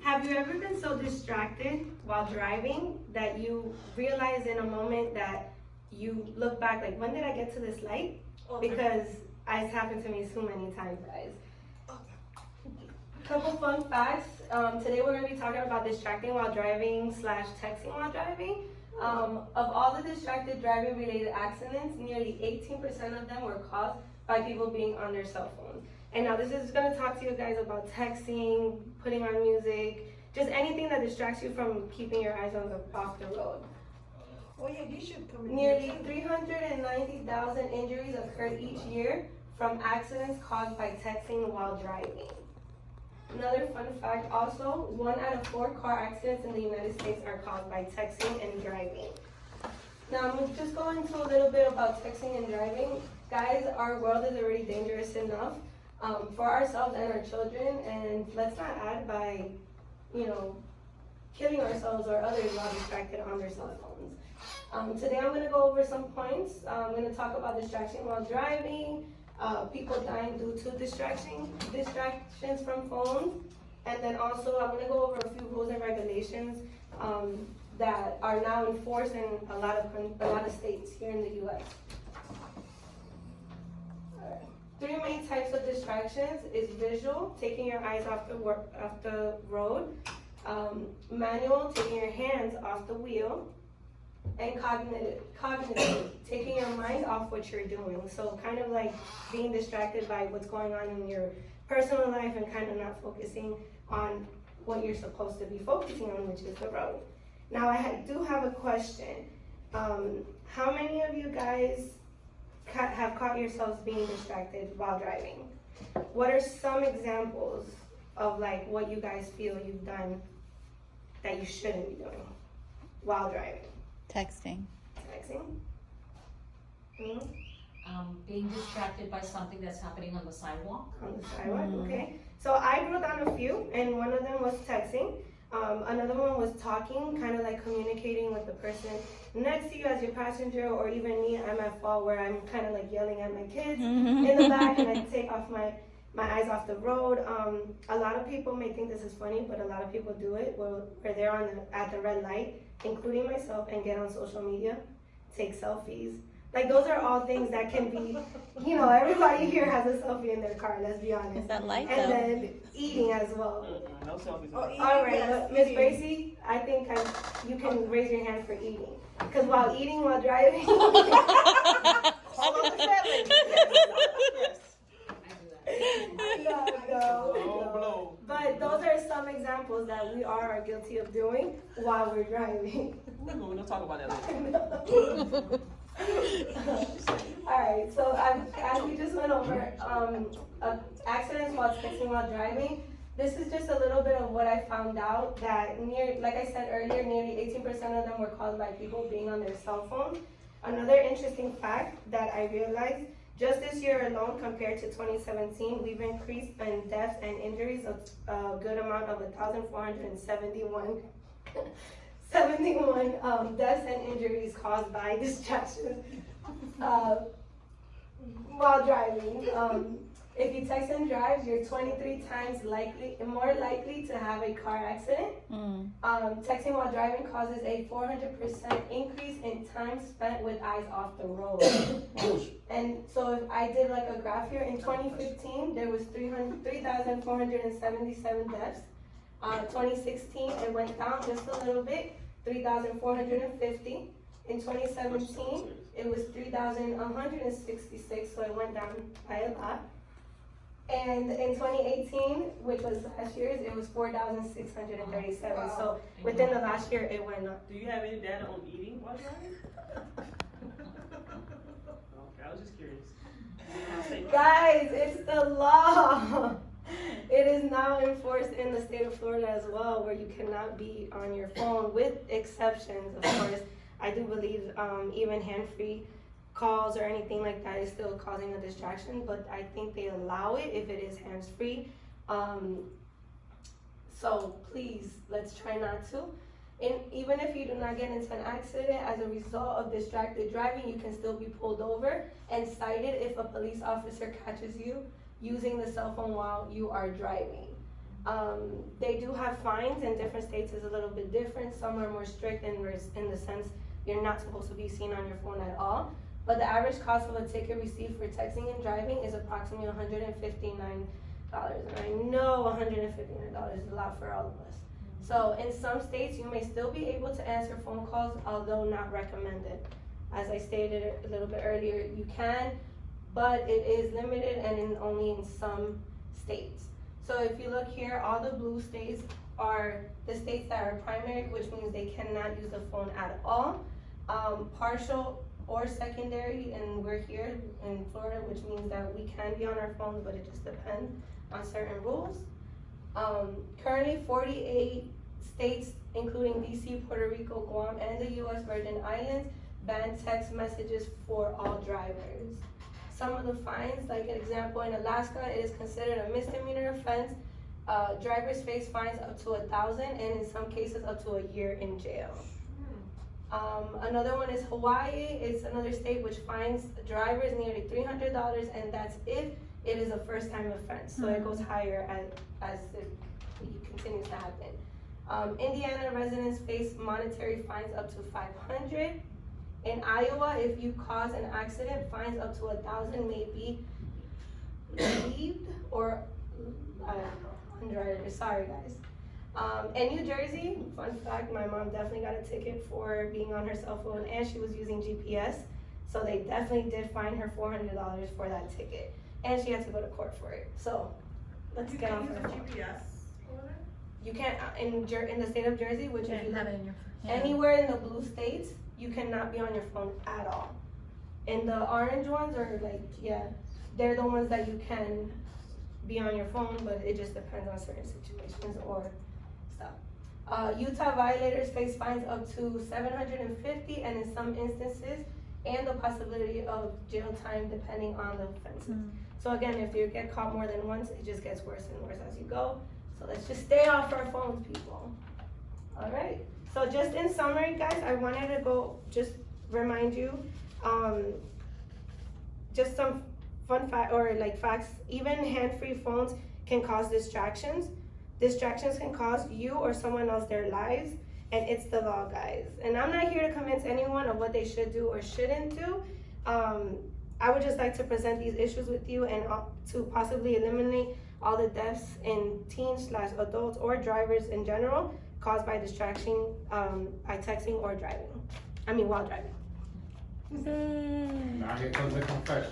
Have you ever been so distracted while driving that you realize in a moment that you look back, like, when did I get to this light? Because it's happened to me so many times, guys. Couple fun facts. Today we're going to be talking about distracting while driving / texting while driving. Of all the distracted driving related accidents, nearly 18% of them were caused by people being on their cell phones. And now this is going to talk to you guys about texting, putting on music, just anything that distracts you from keeping your eyes off the road. Oh yeah, you should come in. Nearly 390,000 injuries occurred each year from accidents caused by texting while driving. Another fun fact also, 1 out of 4 car accidents in the United States are caused by texting and driving. Now I'm just going into a little bit about texting and driving. Guys, our world is already dangerous enough for ourselves and our children, and let's not add by, killing ourselves or others while distracted on their cell phones. Today I'm going to go over some points. I'm going to talk about distraction while driving, people dying due to distractions from phones, and then also I'm going to go over a few rules and regulations that are now enforced in a lot of states here in the U.S. Right. 3 main types of distractions is visual, taking your eyes off the road, manual, taking your hands off the wheel, and cognitive, taking your mind off what you're doing. So kind of like being distracted by what's going on in your personal life and kind of not focusing on what you're supposed to be focusing on, which is the road. Now I do have a question. How many of you guys have caught yourselves being distracted while driving? What are some examples of like what you guys feel you've done that you shouldn't be doing while driving? Texting. Being distracted by something that's happening on the sidewalk. On the sidewalk, okay. So I wrote down a few, and one of them was texting. Another one was talking, kind of like communicating with the person next to you as your passenger, or even me, I'm at fault where I'm kind of like yelling at my kids in the back, and I take off my eyes off the road. A lot of people may think this is funny, but a lot of people do it where they're at the red light, including myself, and get on social media, take selfies. Like, those are all things that can be, everybody here has a selfie in their car, let's be honest. Is that light And though? then eating as well. No selfies. All right, Miss Bracy, I think you can raise your hand for eating. Because while eating, while driving. All of the family. Yes. No. But those are some examples that we are guilty of doing while we're driving. We're going to talk about that later. Alright, so as we just went over accidents while texting while driving, this is just a little bit of what I found out that like I said earlier, nearly 18% of them were caused by people being on their cell phone. Another interesting fact that I realized, just this year alone compared to 2017, we've increased in deaths and injuries a good amount of 1,471 deaths and injuries caused by distractions while driving. If you text and drive, you're 23 times more likely to have a car accident. Texting while driving causes a 400% increase in time spent with eyes off the road. And so if I did like a graph here, in 2015, there was 3,477 deaths. 2016, it went down just a little bit, 3,450. In 2017, it was 3,166, so it went down by a lot. And in 2018, which was last year's, it was 4,637. Wow. So within the last year, it went up. Do you have any data on eating while driving? Okay, I was just curious. Guys, it's the law. It is now enforced in the state of Florida as well, where you cannot be on your phone, with exceptions, of course. I do believe even hand-free calls or anything like that is still causing a distraction, but I think they allow it if it is hands-free. So please, let's try not to. And even if you do not get into an accident as a result of distracted driving, you can still be pulled over and cited if a police officer catches you using the cell phone while you are driving. They do have fines, and different states is a little bit different. Some are more strict in the sense you're not supposed to be seen on your phone at all. But the average cost of a ticket received for texting and driving is approximately $159. And I know $159 is a lot for all of us. So in some states, you may still be able to answer phone calls, although not recommended. As I stated a little bit earlier, you can, but it is limited and only in some states. So if you look here, all the blue states are the states that are primary, which means they cannot use the phone at all. Partial or secondary, and we're here in Florida, which means that we can be on our phones, but it just depends on certain rules. Currently 48 states, including DC, Puerto Rico, Guam, and the US Virgin Islands, ban text messages for all drivers. Some of the fines, like an example, in Alaska, it is considered a misdemeanor offense. Drivers face fines up to $1,000, and in some cases up to a year in jail. Another one is Hawaii. It's another state which fines drivers nearly $300, and that's if it is a first-time offense. So it goes higher as it continues to happen. Indiana residents face monetary fines up to $500. In Iowa, if you cause an accident, fines up to $1,000 may be relieved or underwritten. Sorry, guys. In New Jersey, fun fact, my mom definitely got a ticket for being on her cell phone, and she was using GPS. So they definitely did fine her $400 for that ticket, and she had to go to court for it. So let's get off her phone. GPS. You can't in the state of Jersey, which if you have live it in your hand. anywhere in the blue states, you cannot be on your phone at all. And the orange ones are like, yeah, they're the ones that you can be on your phone, but it just depends on certain situations or stuff. Utah violators face fines up to $750, and in some instances, and the possibility of jail time depending on the offenses. So again, if you get caught more than once, it just gets worse and worse as you go. So let's just stay off our phones, people. All right. So just in summary, guys, I wanted to just remind you, just some fun fact or like facts. Even hand-free phones can cause distractions. Distractions can cost you or someone else their lives, and it's the law, guys. And I'm not here to convince anyone of what they should do or shouldn't do. I would just like to present these issues with you and to possibly eliminate all the deaths in teens/adults or drivers in general caused by distraction by texting or driving. While driving. Now here comes the confession.